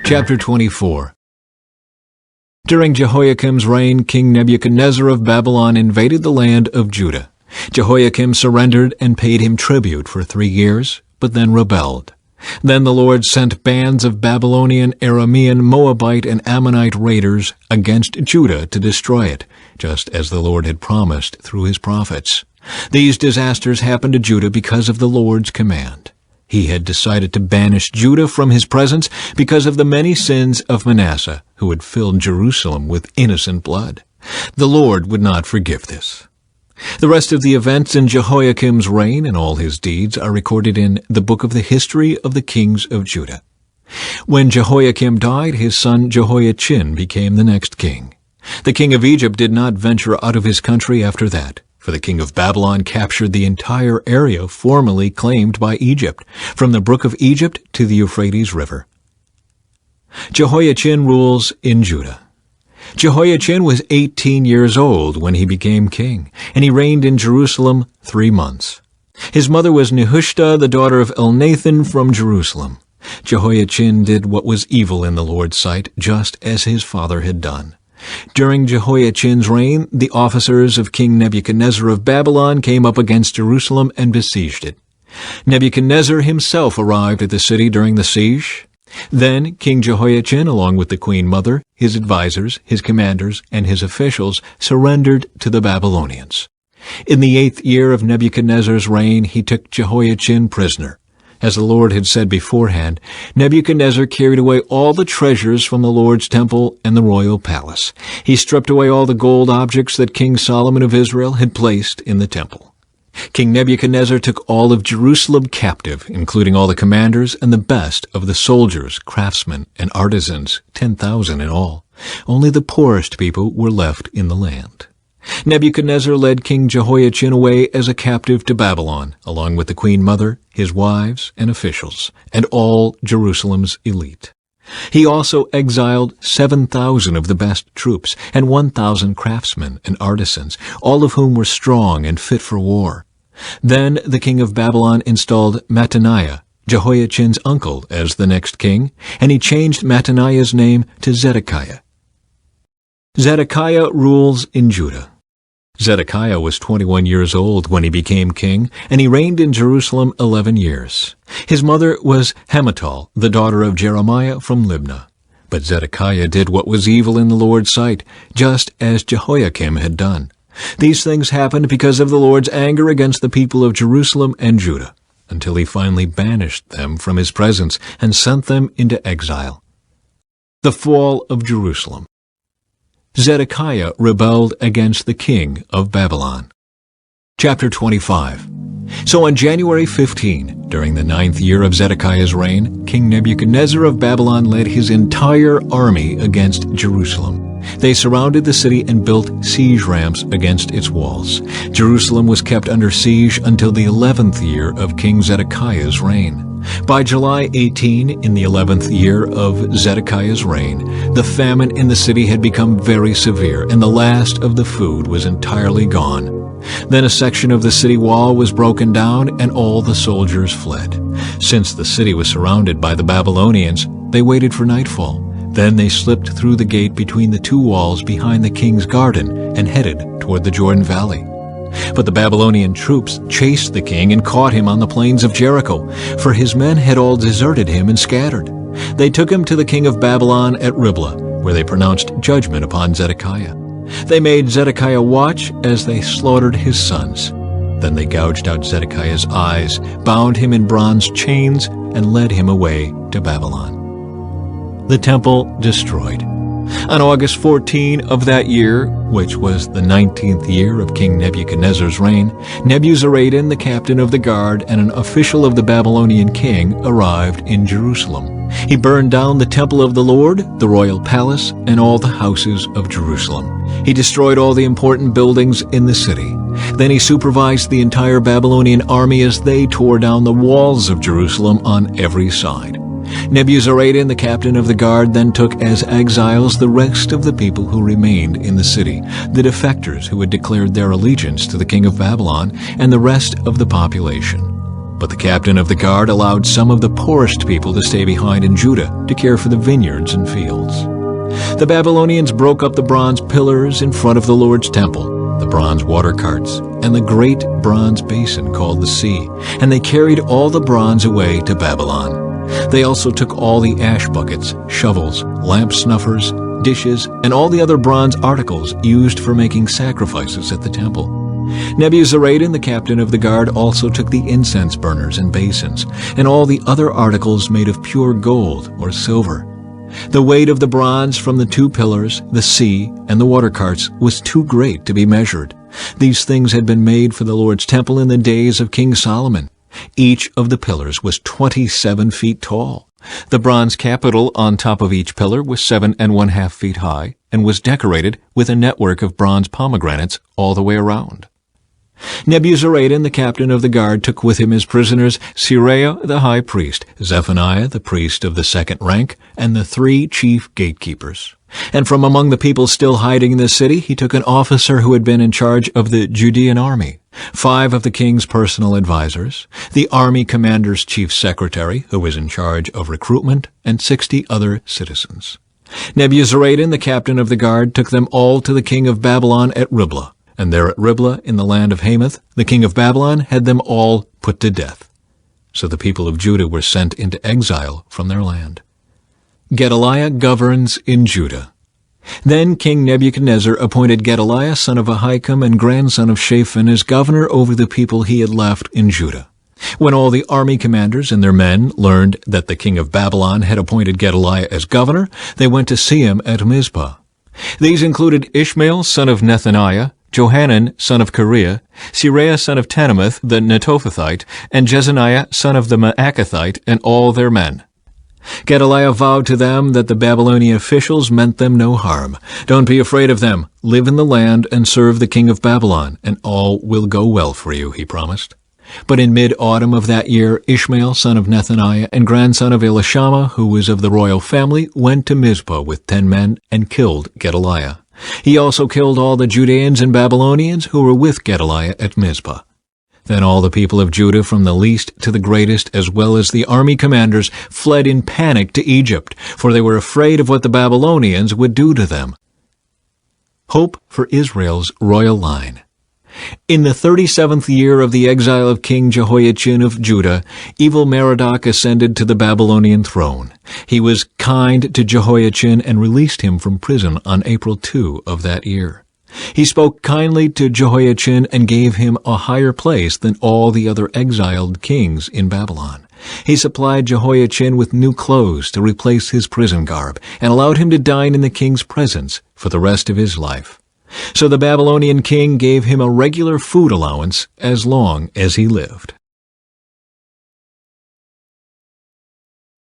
Chapter 24. During Jehoiakim's reign, King Nebuchadnezzar of Babylon invaded the land of Judah. Jehoiakim surrendered and paid him tribute for 3 years, but then rebelled. Then the Lord sent bands of Babylonian, Aramean, Moabite, and Ammonite raiders against Judah to destroy it, just as the Lord had promised through his prophets. These disasters happened to Judah because of the Lord's command. He had decided to banish Judah from his presence because of the many sins of Manasseh, who had filled Jerusalem with innocent blood. The Lord would not forgive this. The rest of the events in Jehoiakim's reign and all his deeds are recorded in the book of the history of the kings of Judah. When Jehoiakim died, his son Jehoiachin became the next king. The king of Egypt did not venture out of his country after that, for the king of Babylon captured the entire area formerly claimed by Egypt, from the brook of Egypt to the Euphrates River. Jehoiachin rules in Judah. Jehoiachin was 18 years old when he became king, and he reigned in Jerusalem 3 months. His mother was Nehushta, the daughter of Elnathan from Jerusalem. Jehoiachin did what was evil in the Lord's sight, just as his father had done. During Jehoiachin's reign, the officers of King Nebuchadnezzar of Babylon came up against Jerusalem and besieged it. Nebuchadnezzar himself arrived at the city during the siege. Then King Jehoiachin, along with the queen mother, his advisers, his commanders, and his officials, surrendered to the Babylonians. In the 8th year of Nebuchadnezzar's reign, he took Jehoiachin prisoner. As the Lord had said beforehand, Nebuchadnezzar carried away all the treasures from the Lord's temple and the royal palace. He stripped away all the gold objects that King Solomon of Israel had placed in the temple. King Nebuchadnezzar took all of Jerusalem captive, including all the commanders and the best of the soldiers, craftsmen, and artisans, 10,000 in all. Only the poorest people were left in the land. Nebuchadnezzar led King Jehoiachin away as a captive to Babylon, along with the queen mother, his wives, and officials, and all Jerusalem's elite. He also exiled 7,000 of the best troops and 1,000 craftsmen and artisans, all of whom were strong and fit for war. Then the king of Babylon installed Mattaniah, Jehoiachin's uncle, as the next king, and he changed Mattaniah's name to Zedekiah. Zedekiah rules in Judah. Zedekiah was 21 years old when he became king, and he reigned in Jerusalem 11 years. His mother was Hamutal, the daughter of Jeremiah from Libnah. But Zedekiah did what was evil in the Lord's sight, just as Jehoiakim had done. These things happened because of the Lord's anger against the people of Jerusalem and Judah, until he finally banished them from his presence and sent them into exile. The fall of Jerusalem. Zedekiah rebelled against the king of Babylon. Chapter 25. So on January 15, during the 9th year of Zedekiah's reign, King Nebuchadnezzar of Babylon led his entire army against Jerusalem. They surrounded the city and built siege ramps against its walls. Jerusalem was kept under siege until the 11th year of King Zedekiah's reign. By July 18, in the 11th year of Zedekiah's reign, the famine in the city had become very severe, and the last of the food was entirely gone. Then a section of the city wall was broken down, and all the soldiers fled. Since the city was surrounded by the Babylonians, they waited for nightfall. Then they slipped through the gate between the 2 walls behind the king's garden and headed toward the Jordan Valley. But the Babylonian troops chased the king and caught him on the plains of Jericho, for his men had all deserted him and scattered. They took him to the king of Babylon at Riblah, where they pronounced judgment upon Zedekiah. They made Zedekiah watch as they slaughtered his sons. Then they gouged out Zedekiah's eyes, bound him in bronze chains, and led him away to Babylon. The temple destroyed. On August 14 of that year, which was the 19th year of King Nebuchadnezzar's reign, Nebuzaradan, the captain of the guard and an official of the Babylonian king, arrived in Jerusalem. He burned down the temple of the Lord, the royal palace, and all the houses of Jerusalem. He destroyed all the important buildings in the city. Then he supervised the entire Babylonian army as they tore down the walls of Jerusalem on every side. Nebuzaradan, the captain of the guard, then took as exiles the rest of the people who remained in the city, the defectors who had declared their allegiance to the king of Babylon, and the rest of the population. But the captain of the guard allowed some of the poorest people to stay behind in Judah to care for the vineyards and fields. The Babylonians broke up the bronze pillars in front of the Lord's temple, the bronze water carts, and the great bronze basin called the sea, and they carried all the bronze away to Babylon. They also took all the ash buckets, shovels, lamp snuffers, dishes, and all the other bronze articles used for making sacrifices at the temple. Nebuzaradan, the captain of the guard, also took the incense burners and basins, and all the other articles made of pure gold or silver. The weight of the bronze from the 2 pillars, the sea, and the water carts was too great to be measured. These things had been made for the Lord's temple in the days of King Solomon. Each of the pillars was 27 feet tall. The bronze capital on top of each pillar was 7½ feet high and was decorated with a network of bronze pomegranates all the way around. Nebuzaradan, the captain of the guard, took with him as prisoners Seraiah the high priest, Zephaniah the priest of the 2nd rank, and the 3 chief gatekeepers. And from among the people still hiding in the city, he took an officer who had been in charge of the Judean army, 5 of the king's personal advisers, the army commander's chief secretary, who was in charge of recruitment, and 60 other citizens. Nebuzaradan, the captain of the guard, took them all to the king of Babylon at Riblah. And there at Riblah, in the land of Hamath, the king of Babylon had them all put to death. So the people of Judah were sent into exile from their land. Gedaliah governs in Judah. Then King Nebuchadnezzar appointed Gedaliah, son of Ahikam and grandson of Shaphan, as governor over the people he had left in Judah. When all the army commanders and their men learned that the king of Babylon had appointed Gedaliah as governor, they went to see him at Mizpah. These included Ishmael, son of Nethaniah, Johanan, son of Kareah, Seraiah, son of Tanumeth, the Netophathite, and Jezaniah, son of the Maacathite, and all their men. Gedaliah vowed to them that the Babylonian officials meant them no harm. Don't be afraid of them. Live in the land and serve the king of Babylon, and all will go well for you, he promised. But in mid-autumn of that year, Ishmael, son of Nethaniah, and grandson of Elishama, who was of the royal family, went to Mizpah with 10 men and killed Gedaliah. He also killed all the Judeans and Babylonians who were with Gedaliah at Mizpah. Then all the people of Judah, from the least to the greatest, as well as the army commanders, fled in panic to Egypt, for they were afraid of what the Babylonians would do to them. Hope for Israel's royal line. In the 37th year of the exile of King Jehoiachin of Judah, Evil-Merodach ascended to the Babylonian throne. He was kind to Jehoiachin and released him from prison on April 2 of that year. He spoke kindly to Jehoiachin and gave him a higher place than all the other exiled kings in Babylon. He supplied Jehoiachin with new clothes to replace his prison garb and allowed him to dine in the king's presence for the rest of his life. So the Babylonian king gave him a regular food allowance as long as he lived.